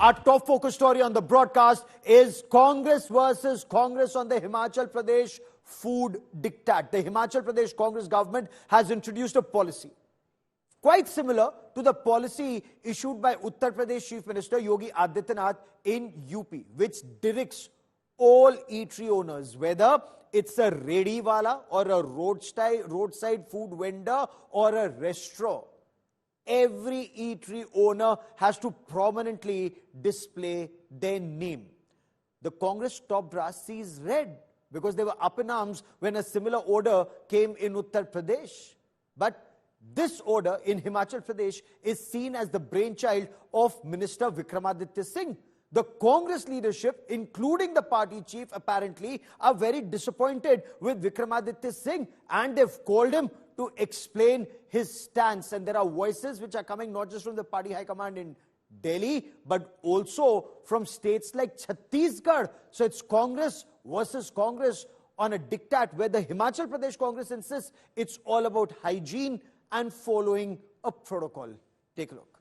Our top focus story on the broadcast is Congress versus Congress on the Himachal Pradesh food diktat. The Himachal Pradesh Congress government has introduced a policy quite similar to the policy issued by Uttar Pradesh Chief Minister Yogi Adityanath in UP, which directs all eatery owners, whether it's a redi wala or a roadside food vendor or a restaurant, every eatery owner has to prominently display their name. The Congress top brass sees red because they were up in arms when a similar order came in Uttar Pradesh. But this order in Himachal Pradesh is seen as the brainchild of Minister Vikramaditya Singh. The Congress leadership, including the party chief, apparently are very disappointed with Vikramaditya Singh, and they've called him to explain his stance. And there are voices which are coming not just from the party high command in Delhi, but also from states like Chhattisgarh. So it's Congress versus Congress on a diktat where the Himachal Pradesh Congress insists it's all about hygiene and following a protocol. Take a look.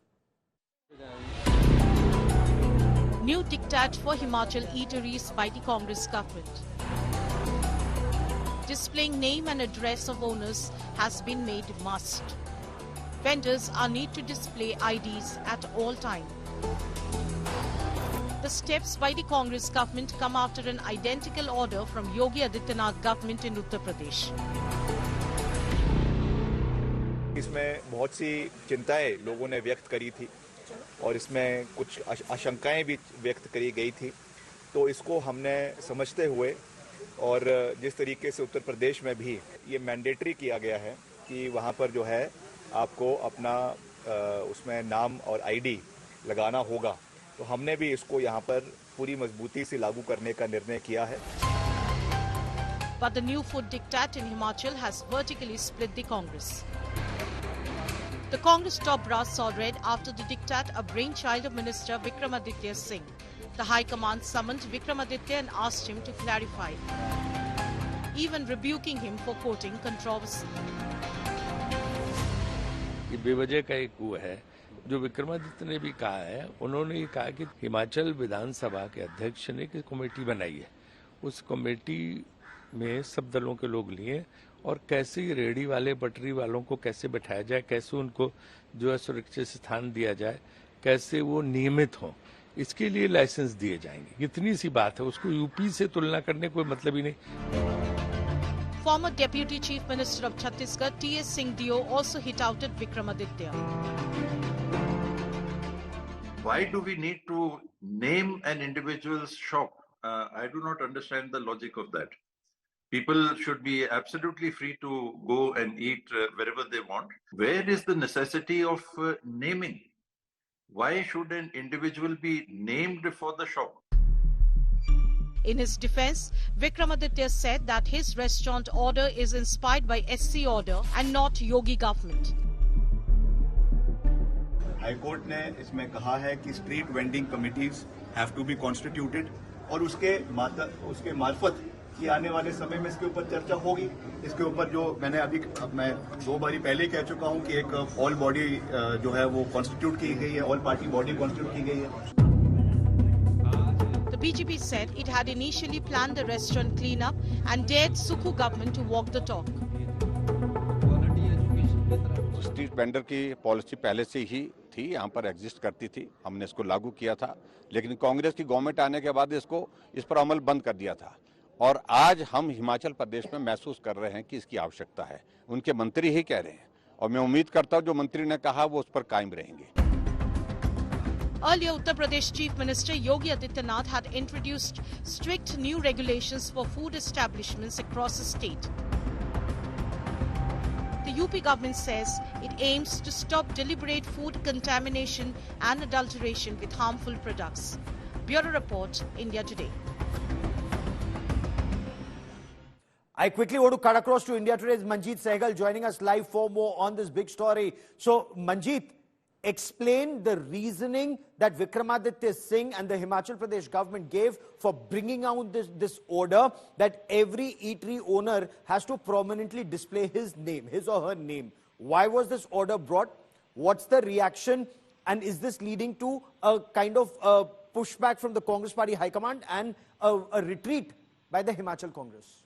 New diktat for Himachal eateries by the Congress government. Displaying name and address of owners has been made must. Vendors are need to display IDs at all time. The steps by the Congress government come after an identical order from Yogi Adityanath government in Uttar Pradesh. इसमें बहुत सी चिंताएं लोगों ने व्यक्त करी थी और इसमें कुछ आशंकाएं भी व्यक्त करी गई थी, तो इसको हमने समझते हुए और जिस तरीके से उत्तर प्रदेश में भी ये मैंडेटरी किया गया है कि वहाँ पर जो है आपको अपना उसमें नाम और आईडी लगाना होगा, तो हमने भी इसको यहाँ पर पूरी मजबूती से लागू करने का निर्णय किया है. But the new food diktat in Himachal has vertically split the Congress. The Congress top brass saw red after the diktat, a brainchild of Minister Vikramaditya Singh. The High Command summoned Vikramaditya and asked him to clarify, even rebuking him for quoting controversy. ये बेवजह का एक वो है जो विक्रमादित्य ने भी कहा है. उन्होंने ये कहा कि हिमाचल विधानसभा के अध्यक्ष ने एक कमेटी बनाई है, उस कमेटी में सब दलों के लोग लिए और कैसे रेडी वाले पटरी वालों को कैसे बैठाया जाए, कैसे उनको जो है सुरक्षित स्थान दिया जाए, कैसे वो नियमित हों, इसके लिए लाइसेंस दिए जाएंगे. इतनी सी बात है, उसको यूपी से तुलना करने कोई मतलब ही नहीं. Former Deputy Chief Minister of Chhattisgarh T.S. Singh Dio also hit out at Vikramaditya. Why do we need to name an individual's shop? I do not understand the logic of that. People should be absolutely free to go and eat wherever they want. Where is the necessity of naming? Why should an individual be named for the shop? In his defense, Vikramaditya said that his restaurant order is inspired by SC order and not Yogi government. High court ने इसमें कहा है कि street vending committees have to be constituted और उसके मार्फत कि आने वाले समय में इसके ऊपर चर्चा होगी. इसके ऊपर जो मैं 2 बारी पहले कह चुका हूं कि एक ऑल बॉडी जो है वो कॉन्स्टिट्यूट की गई है, ऑल पार्टी बॉडी कॉन्स्टिट्यूट की गई है. The BJP said it had initially planned the restaurant cleanup and dared Sukhu government to walk the talk. Street vendor की पॉलिसी पहले से ही थी, यहाँ पर एग्जिस्ट करती थी, हमने इसको लागू किया था, लेकिन कांग्रेस की गवर्नमेंट आने के बाद इस पर अमल बंद कर दिया था. और आज हम हिमाचल प्रदेश में महसूस कर रहे हैं कि इसकी आवश्यकता है. उनके मंत्री ही कह रहे हैं और मैं उम्मीद करता हूं जो मंत्री ने कहा वो उस पर कायम रहेंगे. Earlier, Uttar Pradesh Chief Minister Yogi Adityanath had introduced strict new regulations for food establishments across the state. The UP government says it aims to stop deliberate food contamination and adulteration with harmful products. Bureau Report, India Today. I quickly want to cut across to India Today's Manjeet Sehgal joining us live for more on this big story. So, Manjeet, explain the reasoning that Vikramaditya Singh and the Himachal Pradesh government gave for bringing out this order that every eatery owner has to prominently display his name, his or her name. Why was this order brought? What's the reaction? And is this leading to a kind of pushback from the Congress Party High Command and a retreat by the Himachal Congress?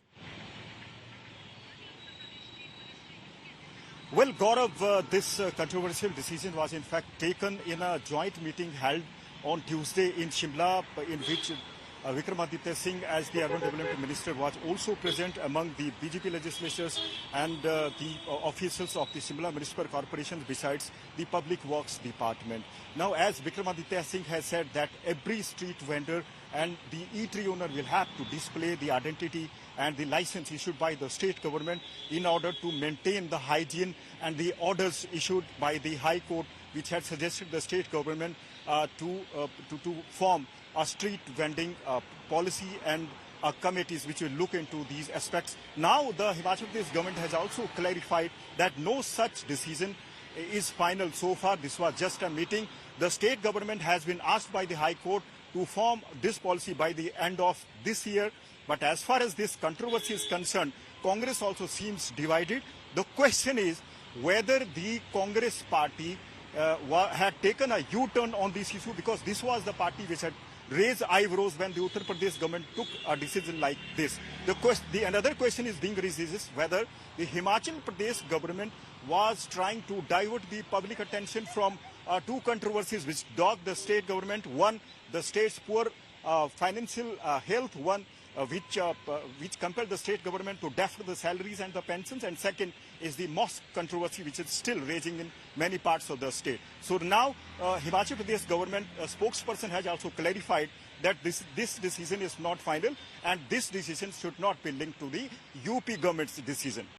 Well, Gaurav, this controversial decision was in fact taken in a joint meeting held on Tuesday in Shimla, in which Vikramaditya Singh, as the Urban Development Minister, was also present among the BJP legislators and the officials of the Shimla Municipal Corporation, besides the Public Works Department. Now, as Vikramaditya Singh has said that every street vendor and the eatery owner will have to display the identity and the license issued by the state government in order to maintain the hygiene, and the orders issued by the High Court, which had suggested the state government to form a street vending policy and committees which will look into these aspects. Now the Himachal Pradesh government has also clarified that no such decision is final so far. This was just a meeting. The state government has been asked by the High Court to form this policy by the end of this year. But as far as this controversy is concerned, Congress also seems divided. The question is whether the Congress party had taken a U-turn on this issue, because this was the party which had raised eyebrows when the Uttar Pradesh government took a decision like this. Another question is being raised is whether the Himachal Pradesh government was trying to divert the public attention from two controversies which dogged the state government. One, the state's poor financial health. One, which compelled the state government to defer the salaries and the pensions, and second is the mosque controversy, which is still raging in many parts of the state. So now Himachal Pradesh government spokesperson has also clarified that this decision is not final, and this decision should not be linked to the UP government's decision.